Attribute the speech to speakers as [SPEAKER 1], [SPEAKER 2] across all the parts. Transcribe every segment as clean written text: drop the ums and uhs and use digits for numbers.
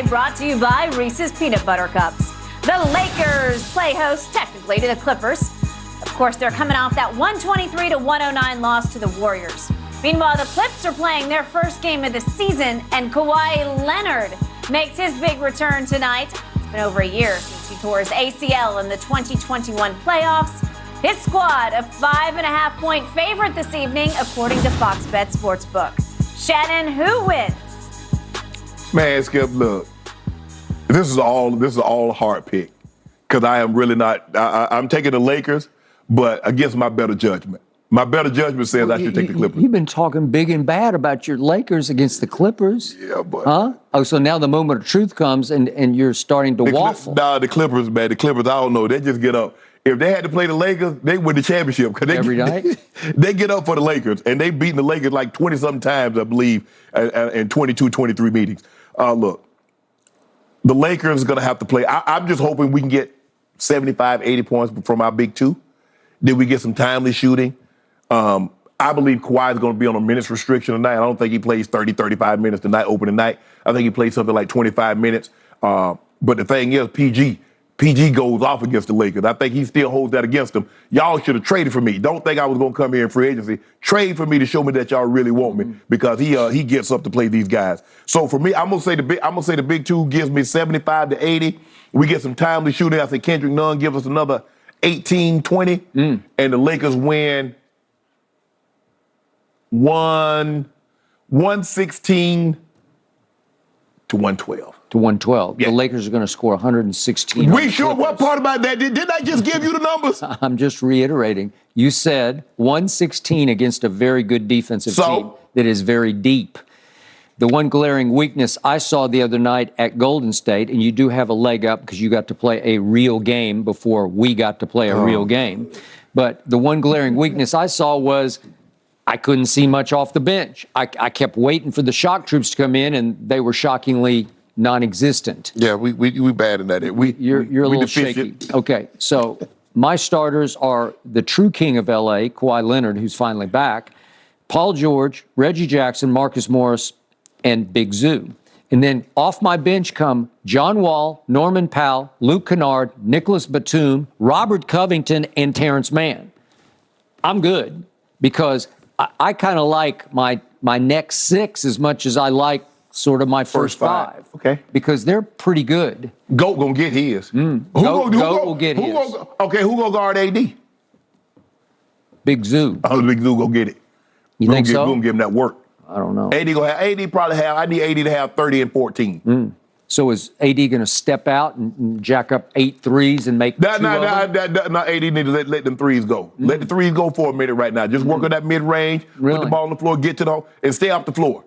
[SPEAKER 1] Tonight brought to you by Reese's Peanut Butter Cups. The Lakers play host technically to the Clippers. Of course, they're coming off that 123-109 loss to the Warriors. Meanwhile, the Clips are playing their first game of the season, and Kawhi Leonard makes his big return tonight. It's been over a year since he tore his ACL in the 2021 playoffs. His squad, a 5.5-point favorite this evening, according to Fox Bet Sportsbook. Shannon, who wins?
[SPEAKER 2] Man, Skip, look, this is all a hard pick because I am really not. I'm taking the Lakers, but against my better judgment. My better judgment says I should take the Clippers.
[SPEAKER 3] You've been talking big and bad about your Lakers against the Clippers.
[SPEAKER 2] Yeah, but
[SPEAKER 3] Oh, so now the moment of truth comes and you're starting to waffle.
[SPEAKER 2] Nah, the Clippers, man. The Clippers, I don't know. They just get up. If they had to play the Lakers, they win the championship.
[SPEAKER 3] Every night?
[SPEAKER 2] They get up for the Lakers, and they've beaten the Lakers like 20-something times, I believe, in 22, 23 meetings. Look, the Lakers are going to have to play. I'm just hoping we can get 75, 80 points from our big two. Then we get some timely shooting. I believe Kawhi is going to be on a minutes restriction tonight. I don't think he plays 30, 35 minutes tonight, opening night. I think he plays something like 25 minutes. But the thing is, PG goes off against the Lakers. I think he still holds that against them. Y'all should have traded for me. Don't think I was going to come here in free agency. Trade for me to show me that y'all really want me because he gets up to play these guys. So for me, I'm gonna say the big two gives me 75 to 80. We get some timely shooting. I think Kendrick Nunn gives us another 18, 20, and the Lakers win 116 to 112.
[SPEAKER 3] To 112.
[SPEAKER 2] Yeah.
[SPEAKER 3] The Lakers are going to score 116.
[SPEAKER 2] We sure? What part about that? Didn't I just give you the numbers?
[SPEAKER 3] I'm just reiterating. You said 116 against a very good defensive team that is very deep. The one glaring weakness I saw the other night at Golden State, and you do have a leg up because you got to play a real game before we got to play a real game. But the one glaring weakness I saw was I couldn't see much off the bench. I kept waiting for the shock troops to come in, and they were shockingly non-existent.
[SPEAKER 2] Yeah, we bad in that.
[SPEAKER 3] You're a little shaky. Okay, so my starters are the true king of L.A., Kawhi Leonard, who's finally back, Paul George, Reggie Jackson, Marcus Morris, and Big Zoo. And then off my bench come John Wall, Norman Powell, Luke Kennard, Nicholas Batum, Robert Covington, and Terrence Mann. I'm good because I kind of like my next six as much as I like sort of my first five.
[SPEAKER 2] Okay.
[SPEAKER 3] Because they're pretty good.
[SPEAKER 2] Goat gonna get his.
[SPEAKER 3] Goat will get his.
[SPEAKER 2] Who gonna guard AD?
[SPEAKER 3] Big Zoo.
[SPEAKER 2] Oh, Big Zoo gonna get it.
[SPEAKER 3] You think so?
[SPEAKER 2] We're gonna give him that work.
[SPEAKER 3] I don't know.
[SPEAKER 2] AD probably have. I need AD to have 30 and 14.
[SPEAKER 3] So is AD going to step out and jack up 8 threes and make two of them?
[SPEAKER 2] AD need to let them threes go. Let the threes go for a minute right now. Just work on that mid-range, put the ball on the floor, get to the hole, and stay off the floor.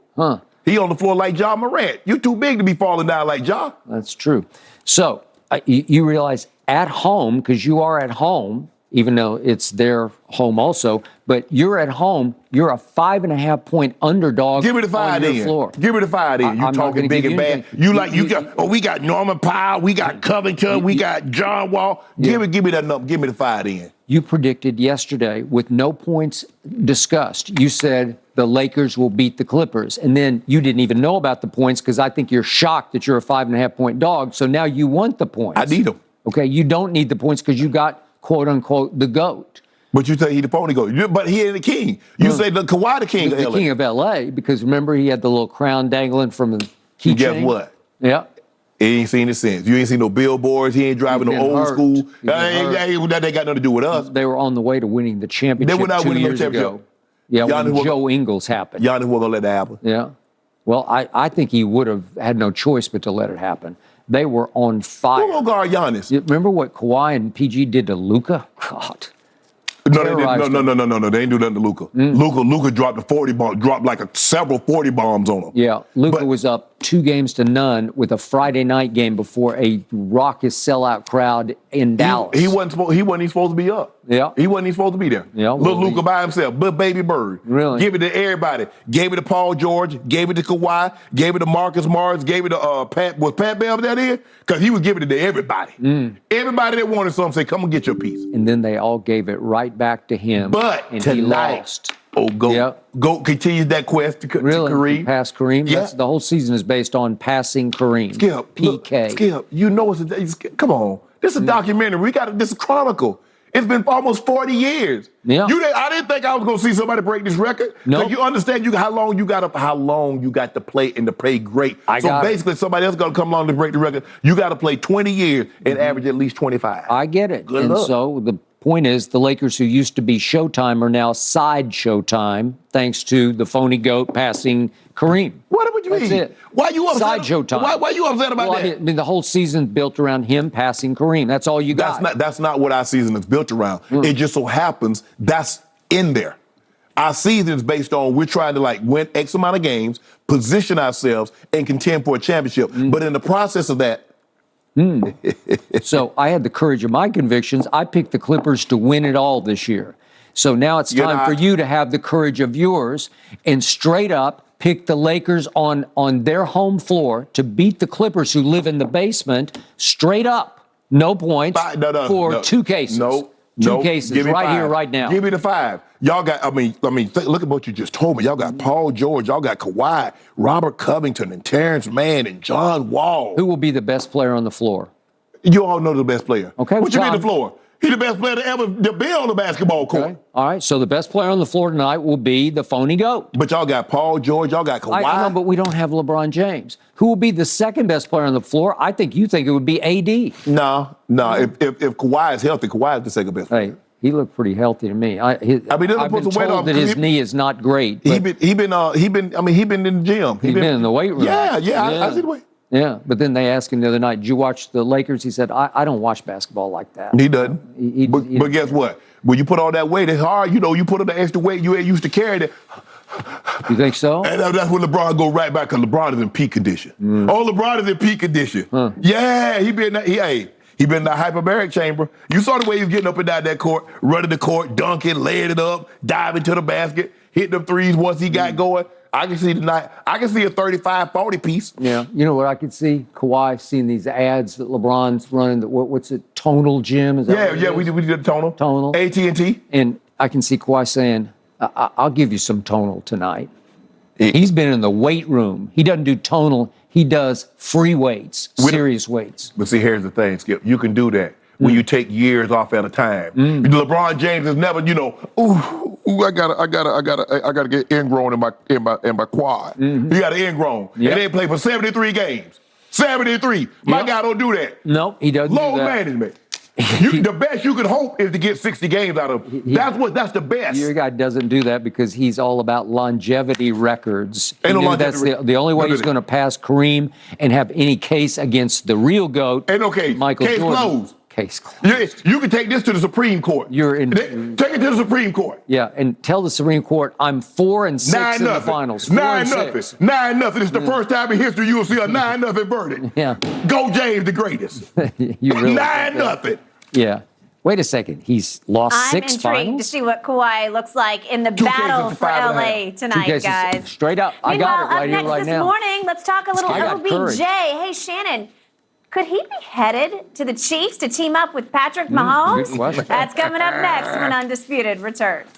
[SPEAKER 2] He on the floor like Ja Morant. You too big to be falling down like Ja.
[SPEAKER 3] That's true. So you realize at home, because you are at home, even though it's their home also, but you're at home, you're a 5.5-point underdog.
[SPEAKER 2] Give me the 5
[SPEAKER 3] on your floor.
[SPEAKER 2] Give me the 5 in. You talking big and bad. We got Norman Powell, we got Covington, we got John Wall. Give me that number. Give me the 5 in.
[SPEAKER 3] You predicted yesterday with no points discussed. You said the Lakers will beat the Clippers. And then you didn't even know about the points because I think you're shocked that you're a 5.5-point dog. So now you want the points.
[SPEAKER 2] I need them.
[SPEAKER 3] Okay, you don't need the points because you got, quote unquote, the GOAT.
[SPEAKER 2] But you say he the pony goat. But he ain't the king. You say the Kawhi the king of LA.
[SPEAKER 3] The king of LA, because remember he had the little crown dangling from the keychain.
[SPEAKER 2] Guess what?
[SPEAKER 3] Yeah.
[SPEAKER 2] He ain't seen it since. You ain't seen no billboards. He ain't driving no old school. That ain't got nothing to do with us.
[SPEAKER 3] They were on the way to winning the championship.
[SPEAKER 2] They were not winning the championship.
[SPEAKER 3] Ago. Yeah, when Joe Ingles happened.
[SPEAKER 2] Giannis wasn't gonna let that happen.
[SPEAKER 3] Yeah. Well, I think he would have had no choice but to let it happen. They were on fire.
[SPEAKER 2] Who gonna guard Giannis?
[SPEAKER 3] Remember what Kawhi and PG did to Luka? God.
[SPEAKER 2] No, they ain't do nothing to Luka. Luka dropped a 40 bomb, dropped like several 40 bombs on him.
[SPEAKER 3] Yeah, Luka was up 2-0 with a Friday night game before a raucous sellout crowd in Dallas.
[SPEAKER 2] He wasn't even supposed to be up.
[SPEAKER 3] Yeah.
[SPEAKER 2] He wasn't even supposed to be there.
[SPEAKER 3] Yeah,
[SPEAKER 2] Little Luka by himself, little baby bird.
[SPEAKER 3] Really?
[SPEAKER 2] Give it to everybody. Gave it to Paul George, gave it to Kawhi, gave it to Marcus Morris, gave it to Pat. Was Pat Bev that in? Because he was giving it to everybody. Everybody that wanted something said, come and get your piece.
[SPEAKER 3] And then they all gave it right back to him.
[SPEAKER 2] But
[SPEAKER 3] and
[SPEAKER 2] tonight,
[SPEAKER 3] he lost.
[SPEAKER 2] Goat continues that quest to Kareem.
[SPEAKER 3] Pass Kareem.
[SPEAKER 2] Yeah.
[SPEAKER 3] The whole season is based on passing Kareem.
[SPEAKER 2] Skip,
[SPEAKER 3] PK.
[SPEAKER 2] Look, Skip, you know come on. This is a documentary. This is a chronicle. It's been almost 40 years.
[SPEAKER 3] Yeah.
[SPEAKER 2] I didn't think I was going to see somebody break this record.
[SPEAKER 3] No.
[SPEAKER 2] You understand how long you got to play and to play great. So basically, somebody else going to come along to break the record. You got to play 20 years and average at least 25.
[SPEAKER 3] I get it.
[SPEAKER 2] Good luck.
[SPEAKER 3] So the point is, the Lakers, who used to be Showtime, are now side Showtime, thanks to the phony GOAT passing Kareem.
[SPEAKER 2] What do you mean?
[SPEAKER 3] That's it.
[SPEAKER 2] Why you upset?
[SPEAKER 3] Side Showtime.
[SPEAKER 2] Why you upset about that?
[SPEAKER 3] I mean, the whole season built around him passing Kareem. That's all you got.
[SPEAKER 2] That's not what our season is built around. It just so happens that's in there. Our season is based on we're trying to win X amount of games, position ourselves, and contend for a championship. But in the process of that,
[SPEAKER 3] So I had the courage of my convictions. I picked the Clippers to win it all this year. So now it's time for you to have the courage of yours and straight up pick the Lakers on their home floor to beat the Clippers, who live in the basement, straight up. No points for two cases. Two cases right here, right now.
[SPEAKER 2] Give me the 5. Y'all got, look at what you just told me. Y'all got Paul George, y'all got Kawhi, Robert Covington, and Terrence Mann, and John Wall.
[SPEAKER 3] Who will be the best player on the floor?
[SPEAKER 2] You all know the best player.
[SPEAKER 3] Okay.
[SPEAKER 2] What you mean the floor? He's the best player to ever be on the basketball court.
[SPEAKER 3] Okay. All right. So the best player on the floor tonight will be the phony GOAT.
[SPEAKER 2] But y'all got Paul George, y'all got Kawhi.
[SPEAKER 3] I know, but we don't have LeBron James. Who will be the second best player on the floor? I think you think it would be AD.
[SPEAKER 2] No. If Kawhi is healthy, Kawhi is the second best player.
[SPEAKER 3] Hey, he looked pretty healthy to me. I've been told that his knee is not great.
[SPEAKER 2] He been in the gym.
[SPEAKER 3] He's been in the weight room.
[SPEAKER 2] Yeah. I see the way.
[SPEAKER 3] Yeah, but then they asked him the other night, did you watch the Lakers? He said, I don't watch basketball like that.
[SPEAKER 2] He doesn't. But guess what? When you put all that weight, it's hard. You put on the extra weight, you ain't used to carry it.
[SPEAKER 3] You think so?
[SPEAKER 2] And that's when LeBron go right back, because LeBron is in peak condition. LeBron is in peak condition. Yeah, he been in that hyperbaric chamber. You saw the way he was getting up and down that court, running the court, dunking, laying it up, diving to the basket, hitting them threes once he got going. I can see tonight. I can see a 35-40 piece.
[SPEAKER 3] Yeah. You know what I could see? Kawhi seeing these ads that LeBron's running. What's it? Tonal Gym? Is that
[SPEAKER 2] we did Tonal.
[SPEAKER 3] Tonal.
[SPEAKER 2] AT&T.
[SPEAKER 3] And I can see Kawhi saying, I'll give you some Tonal tonight. He's been in the weight room. He doesn't do Tonal. He does free weights, serious weights.
[SPEAKER 2] But see, here's the thing, Skip. You can do that when you take years off at a time. LeBron James is never, I gotta get ingrown in my quad. He got an ingrown.
[SPEAKER 3] Yep.
[SPEAKER 2] And they play for 73 games. 73. My guy don't do that.
[SPEAKER 3] No, he doesn't
[SPEAKER 2] Load
[SPEAKER 3] do that.
[SPEAKER 2] management. The best you can hope is to get 60 games out of him. That's the best.
[SPEAKER 3] Your guy doesn't do that because he's all about longevity records.
[SPEAKER 2] That's
[SPEAKER 3] the only way he's going to pass Kareem and have any case against the real GOAT.
[SPEAKER 2] Ain't no case.
[SPEAKER 3] Michael
[SPEAKER 2] Case
[SPEAKER 3] Jordan.
[SPEAKER 2] closed.
[SPEAKER 3] Case closed.
[SPEAKER 2] You can take this to the Supreme Court.
[SPEAKER 3] Take it
[SPEAKER 2] to the Supreme Court.
[SPEAKER 3] Yeah, and tell the Supreme Court I'm 4-6 in the finals.
[SPEAKER 2] 9-0. 9-0. It's the first time in history you will see a 9-0 verdict.
[SPEAKER 3] Yeah.
[SPEAKER 2] Go James the greatest. 9-0.
[SPEAKER 3] Yeah. Wait a second. He's lost 6 finals?
[SPEAKER 1] I'm intrigued to see what Kawhi looks like in the battle for LA tonight, guys.
[SPEAKER 3] Straight up. I got it right here, right now.
[SPEAKER 1] This morning, let's talk a little OBJ. Hey, Shannon, could he be headed to the Chiefs to team up with Patrick Mahomes?
[SPEAKER 3] Good question.
[SPEAKER 1] That's coming up next when Undisputed returns.